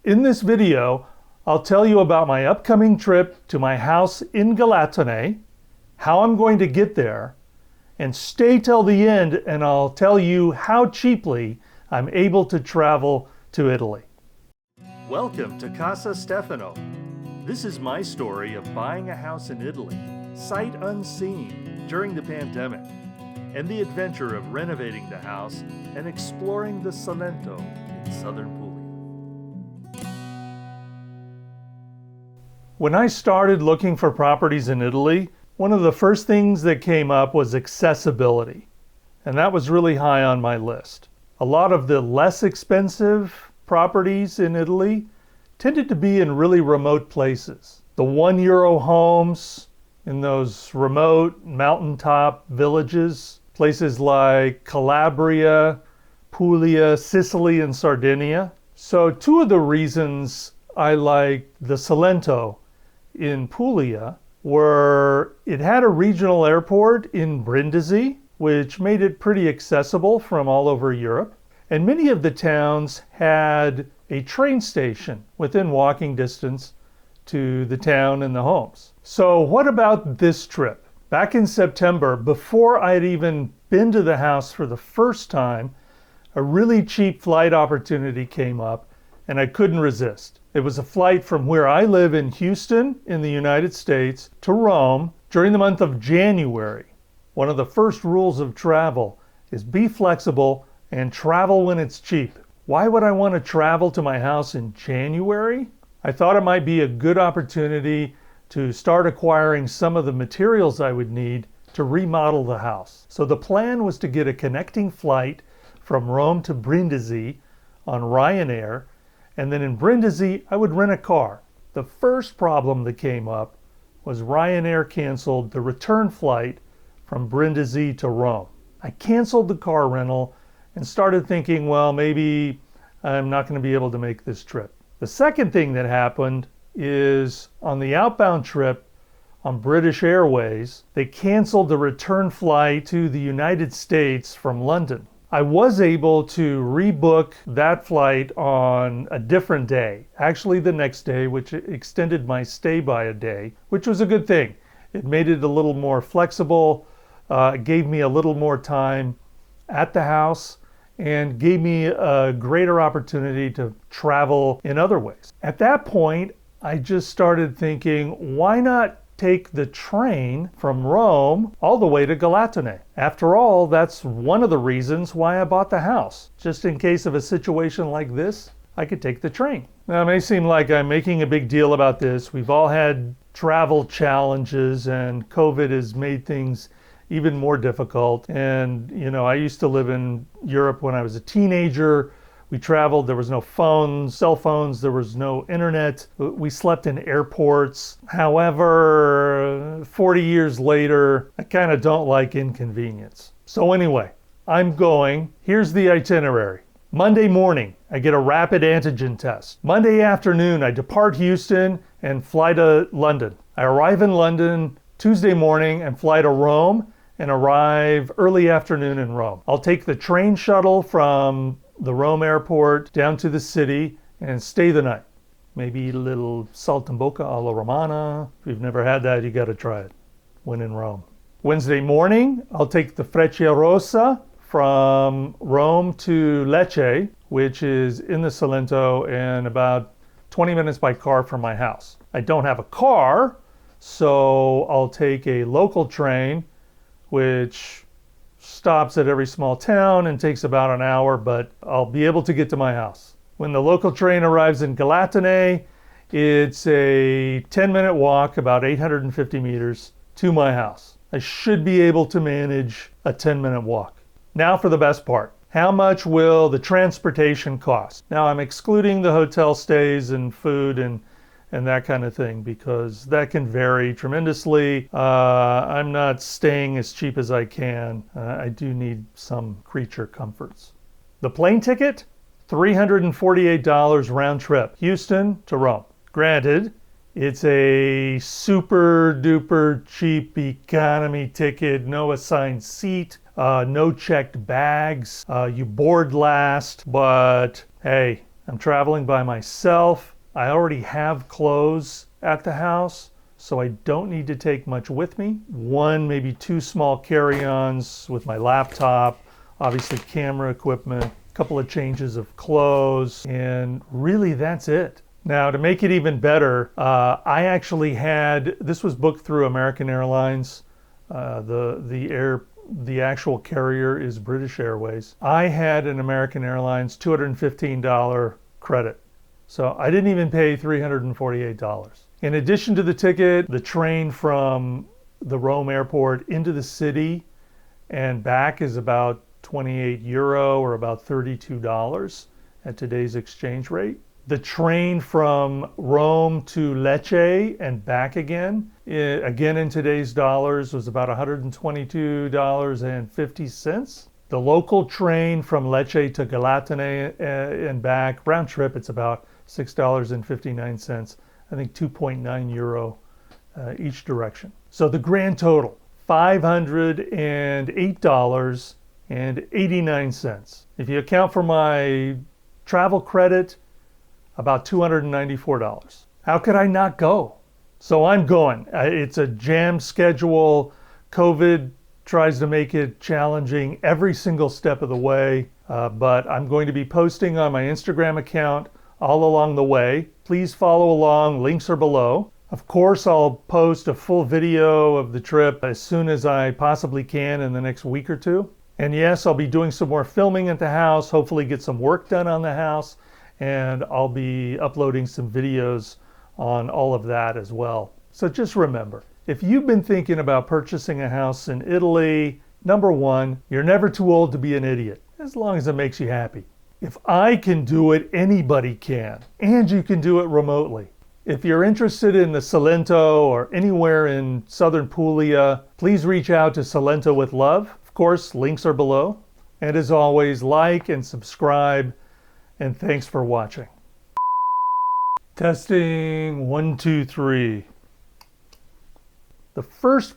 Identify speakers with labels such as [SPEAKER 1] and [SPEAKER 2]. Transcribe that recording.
[SPEAKER 1] In this video, I'll tell you about my upcoming trip to my house in Galatone, how I'm going to get there, and stay till the end and I'll tell you how cheaply I'm able to travel to Italy. Welcome to Casa Stefano. This is my story of buying a house in Italy, sight unseen, during the pandemic, and the adventure of renovating the house and exploring the Salento in southern Puglia. When I started looking for properties in Italy, one of the first things that came up was accessibility, and that was really high on my list. A lot of the less expensive properties in Italy tended to be in really remote places. The €1 homes in those remote mountaintop villages, places like Calabria, Puglia, Sicily, and Sardinia. So two of the reasons I liked the Salento in Puglia were it had a regional airport in Brindisi, which made it pretty accessible from all over Europe. And many of the towns had a train station within walking distance to the town and the homes. So what about this trip? Back in September, before I'd even been to the house for the first time, a really cheap flight opportunity came up and I couldn't resist. It was a flight from where I live in Houston in the United States to Rome during the month of January. One of the first rules of travel is be flexible and travel when it's cheap. Why would I want to travel to my house in January? I thought it might be a good opportunity to start acquiring some of the materials I would need to remodel the house. So the plan was to get a connecting flight from Rome to Brindisi on Ryanair, and then in Brindisi I would rent a car. The first problem that came up was Ryanair canceled the return flight from Brindisi to Rome. I canceled the car rental and started thinking, well, maybe I'm not going to be able to make this trip. The second thing that happened is on the outbound trip on British Airways, they canceled the return flight to the United States from London. I was able to rebook that flight on a different day, actually the next day, which extended my stay by a day, which was a good thing. It made it a little more flexible, gave me a little more time at the house, and gave me a greater opportunity to travel in other ways. At that point, I just started thinking, why not take the train from Rome all the way to Galatone? After all, that's one of the reasons why I bought the house. Just in case of a situation like this, I could take the train. Now, it may seem like I'm making a big deal about this. We've all had travel challenges, and COVID has made things even more difficult. And, I used to live in Europe when I was a teenager. We traveled, there was no phones, cell phones, there was no internet. We slept in airports. However, 40 years later, I kind of don't like inconvenience. So anyway, I'm going. Here's the itinerary. Monday morning, I get a rapid antigen test. Monday afternoon, I depart Houston and fly to London. I arrive in London Tuesday morning and fly to Rome and arrive early afternoon in Rome. I'll take the train shuttle from the Rome airport down to the city and stay the night. Maybe eat a little saltimbocca alla romana. If you've never had that, you got to try it when in Rome. Wednesday morning, I'll take the Frecciarossa from Rome to Lecce, which is in the Salento and about 20 minutes by car from my house. I don't have a car, so I'll take a local train, which stops at every small town and takes about an hour, but I'll be able to get to my house. When the local train arrives in Galatone, it's a 10-minute walk, about 850 meters, to my house. I should be able to manage a 10-minute walk. Now for the best part. How much will the transportation cost? Now I'm excluding the hotel stays and food and that kind of thing, because that can vary tremendously. I'm not staying as cheap as I can. I do need some creature comforts. The plane ticket, $348 round trip, Houston to Rome. Granted, it's a super duper cheap economy ticket, no assigned seat, no checked bags, you board last, but hey, I'm traveling by myself. I already have clothes at the house, so I don't need to take much with me. One, maybe two small carry-ons with my laptop, obviously camera equipment, a couple of changes of clothes, and really that's it. Now, to make it even better, I actually had, this was booked through American Airlines. The actual carrier is British Airways. I had an American Airlines $215 credit. So I didn't even pay $348. In addition to the ticket, the train from the Rome airport into the city and back is about 28 euro or about $32 at today's exchange rate. The train from Rome to Lecce and back again in today's dollars, was about $122.50. The local train from Lecce to Galatene and back, round trip, it's about $6.59. I think 2.9 euro each direction. So the grand total, $508.89. If you account for my travel credit, about $294. How could I not go? So I'm going. It's a jammed schedule. COVID tries to make it challenging every single step of the way, but I'm going to be posting on my Instagram account all along the way. Please follow along. Links are below. Of course, I'll post a full video of the trip as soon as I possibly can in the next week or two. And yes, I'll be doing some more filming at the house, hopefully get some work done on the house, and I'll be uploading some videos on all of that as well. So just remember, if you've been thinking about purchasing a house in Italy, number one, you're never too old to be an idiot, as long as it makes you happy. If I can do it, anybody can, and you can do it remotely. If you're interested in the Salento or anywhere in southern Puglia, please reach out to Salento with Love. Of course, links are below. And as always, like and subscribe. And thanks for watching. Testing 1, 2, 3. The first